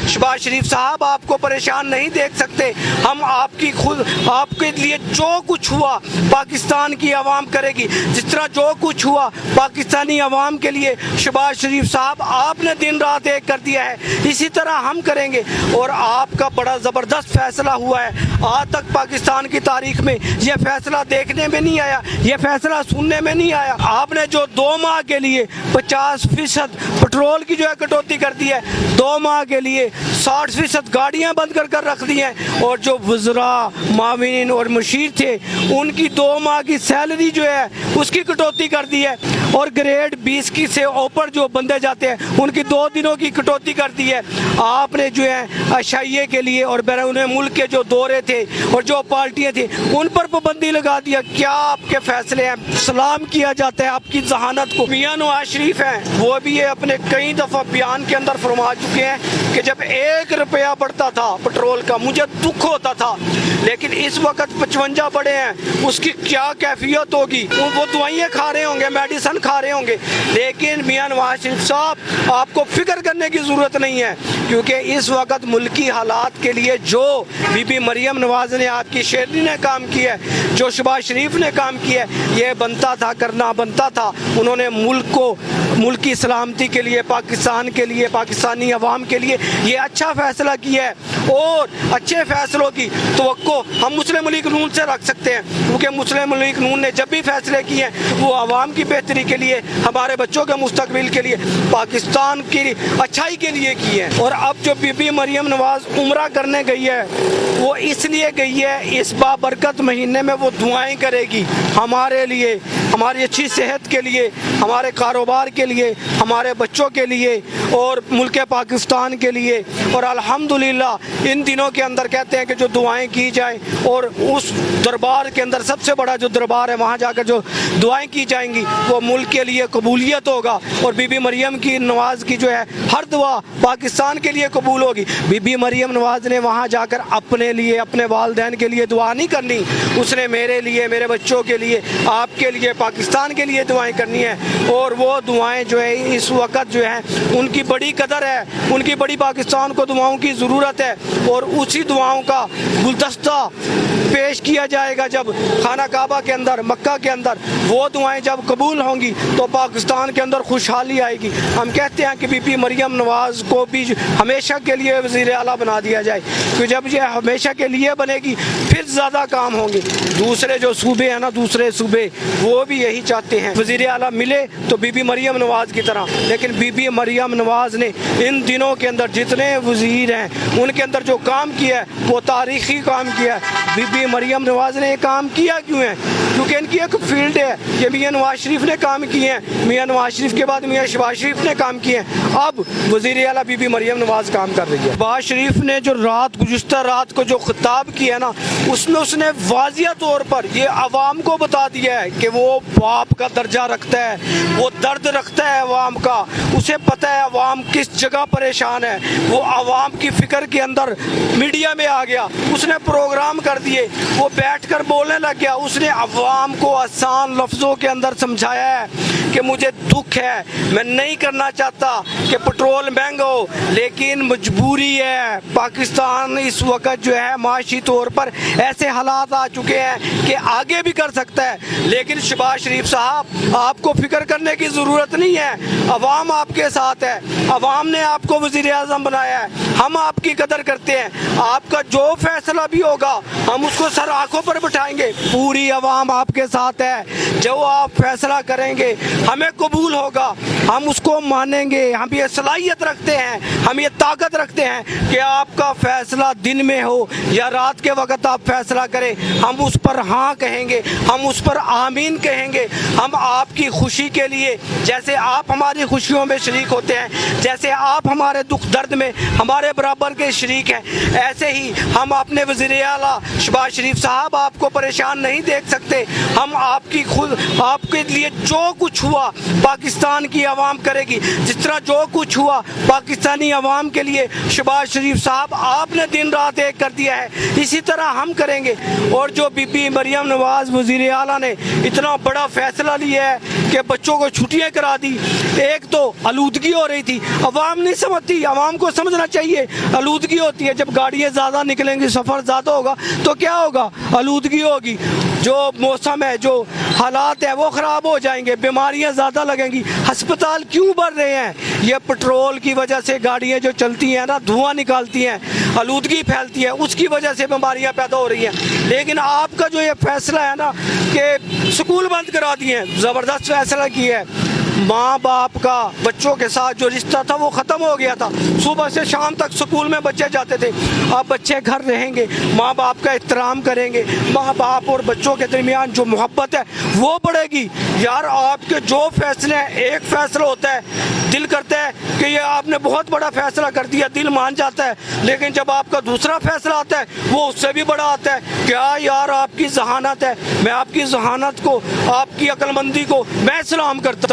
शहबाज शरीफ साहब आपको परेशान नहीं देख सकते। हम आपके लिए जो कुछ हुआ पाकिस्तान की आवाम करेगी। जिस तरह जो कुछ हुआ पाकिस्तानी आवाम के लिए शहबाज शरीफ साहब आपने दिन रात एक कर दिया है, इसी तरह हम करेंगे। और आपका बड़ा ज़बरदस्त फैसला हुआ है, आज तक पाकिस्तान की तारीख में यह फैसला देखने में नहीं आया, यह फैसला सुनने में नहीं आया। आपने जो 2 माह के लिए 50% पेट्रोल की जो है कटौती कर दी है, 2 माह के लिए 60% गाड़ियां बंद कर रख दी हैं, और जो वज़रा माविन और मुशीर थे उनकी 2 माह की सैलरी जो है उसकी कटौती कर दी है, और ग्रेड 20 की से ऊपर जो बंदे जाते हैं उनकी 2 दिनों की कटौती कर दी है। आपने जो है अशाइये के लिए और बैरून मुल्क के जो दौरे थे और जो पार्टियां थी उन पर पाबंदी लगा दिया। क्या आपके फैसले हैं? सलाम किया जाता है आपकी जहानत को। मियां नवाज शरीफ हैं, वो भी ये अपने कई दफ़ा बयान के अंदर फरमा चुके हैं कि जब 1 रुपया बढ़ता था पेट्रोल का मुझे दुख होता था, लेकिन इस वक्त 55 बढ़े हैं, उसकी क्या कैफियत होगी? वो दवाइयाँ खा रहे होंगे, मेडिसन खा रहे होंगे। लेकिन मियां नवाज शरीफ साहब आपको फिक्र करने की ज़रूरत नहीं है, क्योंकि इस वक्त मुल्की हालात के लिए जो बीबी मरियम नवाज ने, आपकी शेरनी ने काम किया है, जो शहबाज शरीफ ने काम किया है, ये बनता था, करना बनता था। उन्होंने मुल्क को, मुल्क की सलामती के लिए, पाकिस्तान के लिए, पाकिस्तानी अवाम के लिए ये अच्छा फैसला किया है। और अच्छे फैसलों की तवक्को हम मुस्लिम लीग नून से रख सकते हैं, क्योंकि मुस्लिम लीग नून ने जब भी फैसले किए हैं वो आवाम की बेहतरी के लिए, हमारे बच्चों के मुस्तकबिल के लिए, पाकिस्तान की अच्छाई के लिए किए हैं। और अब जो बीबी मरियम नवाज उम्रा करने गई है वो इसलिए गई है, इस बाबरकत महीने में वो दुआएं करेगी हमारे लिए, हमारी अच्छी सेहत के लिए, हमारे कारोबार के लिए, हमारे बच्चों के लिए और मुल्क पाकिस्तान के लिए। और अल्हम्दुलिल्लाह इन दिनों के अंदर कहते हैं कि जो दुआएं की जाएं, और उस दरबार के अंदर सबसे बड़ा जो दरबार है वहाँ जाकर जो दुआएं की जाएंगी वो मुल्क के लिए कबूलियत होगा। और बीबी मरियम की नवाज की जो है हर दुआ पाकिस्तान के लिए कबूल होगी। बीबी मरियम नवाज ने वहाँ जाकर अपने लिए, अपने वालिदैन के लिए दुआ नहीं करनी, उसने मेरे लिए, मेरे बच्चों के लिए, आपके लिए, पाकिस्तान के लिए दुआएं करनी है। और वो दुआएं जो है इस वक्त जो है उनकी बड़ी कदर है, उनकी बड़ी पाकिस्तान को दुआओं की ज़रूरत है। और उसी दुआओं का गुलदस्ता पेश किया जाएगा जब खाना काबा के अंदर, मक्का के अंदर। वो दुआएं जब कबूल होंगी तो पाकिस्तान के अंदर खुशहाली आएगी। हम कहते हैं कि बीबी मरियम नवाज को भी हमेशा के लिए वज़ीर आला बना दिया जाए, क्योंकि जब ये हमेशा के लिए बनेगी फिर ज़्यादा काम होंगे। दूसरे जो सूबे हैं ना, दूसरे सूबे वो भी यही चाहते हैं वज़ीर आला मिले तो बीबी मरियम नवाज की तरह। लेकिन बीबी मरियम नवाज ने इन दिनों के अंदर जितने वज़ीर हैं उनके अंदर जो काम किया है वो तारीख़ी काम किया है। बीबी मरियम नवाज ने ये काम किया क्यों है? क्योंकि इनकी एक फील्ड है, ये मियां नवाज शरीफ ने काम किए हैं, मियां नवाज शरीफ के बाद मियां शहबाज शरीफ ने काम किए हैं, अब वज़ीर आला बीबी मरियम नवाज काम कर रही है। शहबाज शरीफ ने जो गुज़िश्ता रात को जो खिताब किया ना, उसमें उसने वाज़िया तौर पर ये अवाम को बता दिया है कि वो बाप का दर्जा रखता है, वो दर्द रखता है अवाम का, उसे पता है अवाम किस जगह परेशान है। वो अवाम की फ़िक्र के अंदर मीडिया में आ गया, उसने प्रोग्राम कर दिए, वो बैठकर बोलने लग गया, उसने अवाम को आसान लफ्ज़ों के अंदर समझाया है कि मुझे दुख है, मैं नहीं करना चाहता कि पेट्रोल महंगा हो, लेकिन मजबूरी है। पाकिस्तान इस वक्त जो है माशी तौर पर ऐसे हालात आ चुके हैं कि आगे भी कर सकता है। लेकिन शहबाज शरीफ साहब आपको फिक्र करने की ज़रूरत नहीं है, अवाम आपके साथ है, अवाम ने आपको वज़ीर आज़म बनाया है, हम आपकी कदर करते हैं। आपका जो फैसला भी होगा हम उसको सर आंखों पर बिठाएंगे, पूरी अवाम आपके साथ है। जो आप फैसला करेंगे हमें कबूल होगा, हम उसको मानेंगे। हम ये सलाहियत रखते हैं, हम ये ताकत रखते हैं कि आपका फैसला दिन में हो या रात के वक्त आप फैसला करें, हम उस पर हाँ कहेंगे, हम उस पर आमीन कहेंगे। हम आपकी खुशी के लिए, जैसे आप हमारी खुशियों में शरीक होते हैं, जैसे आप हमारे दुख दर्द में हमारे बराबर के शरीक हैं, ऐसे ही हम अपने वज़ीर आला शहबाज शरीफ साहब आपको परेशान नहीं देख सकते। हम आपके लिए जो कुछ हुआ हुआ पाकिस्तान की आवाम करेगी, जिस तरह जो कुछ हुआ पाकिस्तानी आवाम के लिए शहबाज शरीफ साहब आपने दिन रात एक कर दिया है, इसी तरह हम करेंगे। और जो बीबी मरियम नवाज वज़ीर आला ने इतना बड़ा फैसला लिया है कि बच्चों को छुट्टियां करा दी, एक तो आलूदगी हो रही थी, आवाम नहीं समझती, आवाम को समझना चाहिए आलूदगी होती है, जब गाड़ियाँ ज़्यादा निकलेंगी, सफ़र ज़्यादा होगा तो क्या होगा, आलूदगी होगी, जो मौसम है, जो हालात है वो ख़राब हो जाएंगे, बीमारियां ज़्यादा लगेंगी। हस्पताल क्यों बढ़ रहे हैं? ये पेट्रोल की वजह से गाड़ियां जो चलती हैं ना, धुआं निकालती हैं, आलूदगी फैलती है, उसकी वजह से बीमारियां पैदा हो रही हैं। लेकिन आपका जो ये फैसला है ना कि स्कूल बंद करा दिए हैं, ज़बरदस्त फैसला किया है। माँ बाप का बच्चों के साथ जो रिश्ता था वो ख़त्म हो गया था, सुबह से शाम तक स्कूल में बच्चे जाते थे, अब बच्चे घर रहेंगे, माँ बाप का एहतराम करेंगे, माँ बाप और बच्चों के दरमियान जो मोहब्बत है वो बढ़ेगी। यार आपके जो फैसले हैं, एक फैसला होता है दिल करता है कि ये आपने बहुत बड़ा फैसला कर दिया, दिल मान जाता है, लेकिन जब आपका दूसरा फैसला आता है वो उससे भी बड़ा आता है। क्या यार आपकी जहानत है, मैं आपकी जहानत को, आपकी अक्लमंदी को मैं सलाम करता हूँ।